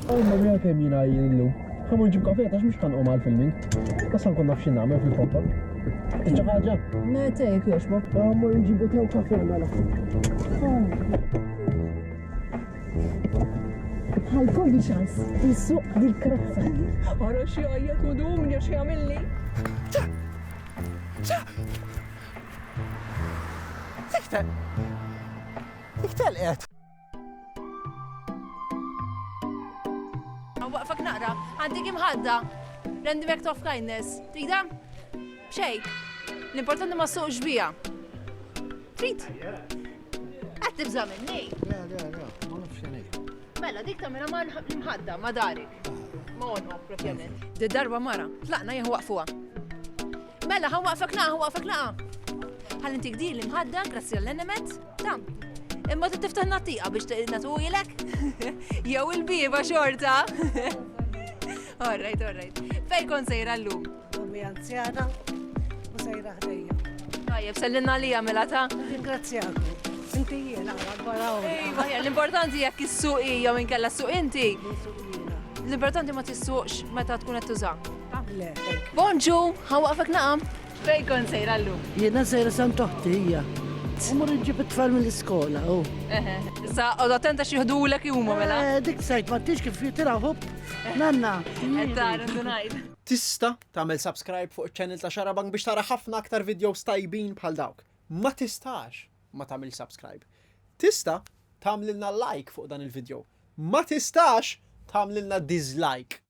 Għamma mija kem jina jillu. Għamma nġib kafe, tax mux ħanqom għal-filming. Kasan kon nafxin namel fil-poppa. Iċċa ħagġa? Metek, joxbo. Għamma nġib tew kafe mela. ħajkolli ċans, jissuq dil-krazza. Għara xie għajjet u dumni xie għamilli. Tiktel qed. Waqfak naqra, għandik imħadda. Random act of kindness. Trida? Bxejk. L-importanti ma suqx bija. Trid? Għad tibza minni. Le, ma nafx jenej. Mela, dik tamina ma imħadda, ma darik. Ma onħu, propjament. Di darba mara, tlaqna jew waqfuha. Mela, ħan waqfak naqa. Ħalli intik di l-imħadda, grazzi għall-enemet, tam. Imma tiftaħ natiqa biex natu ilek? Jew il-biba xorta. All right. Fej kon sejra l-lum? Għammi anzjana u sejra ħdejja. Tajjeb, sellinna li għamela ta' Ringrazzjaku. Inti jiena għadbara Ejwa, l-importanti jekk is-suqi jew inkella suq inti. L-importanti ma tissuqx meta tkun qed tuża. Le, Bonġu, ħawaqfek naqam. Fej kon sejra l-lum? jiena sejra san toħtija. Umur nġib it-tfal mill-iskola, u. Issa, għod attenta xieħdulek juma mela. Dik sajt ma tix kif jitira hop. Nanna. Għettar, ndunajt. Tista tagħmel subscribe fuq iċ-channel ta' Xarabang biex tara ħafna aktar videos tajbin bħal dawk. Ma tistax ma tagħmel subscribe. Tista tagħmlilna like fuq dan il-video. Ma tistax tagħmlilna dislike.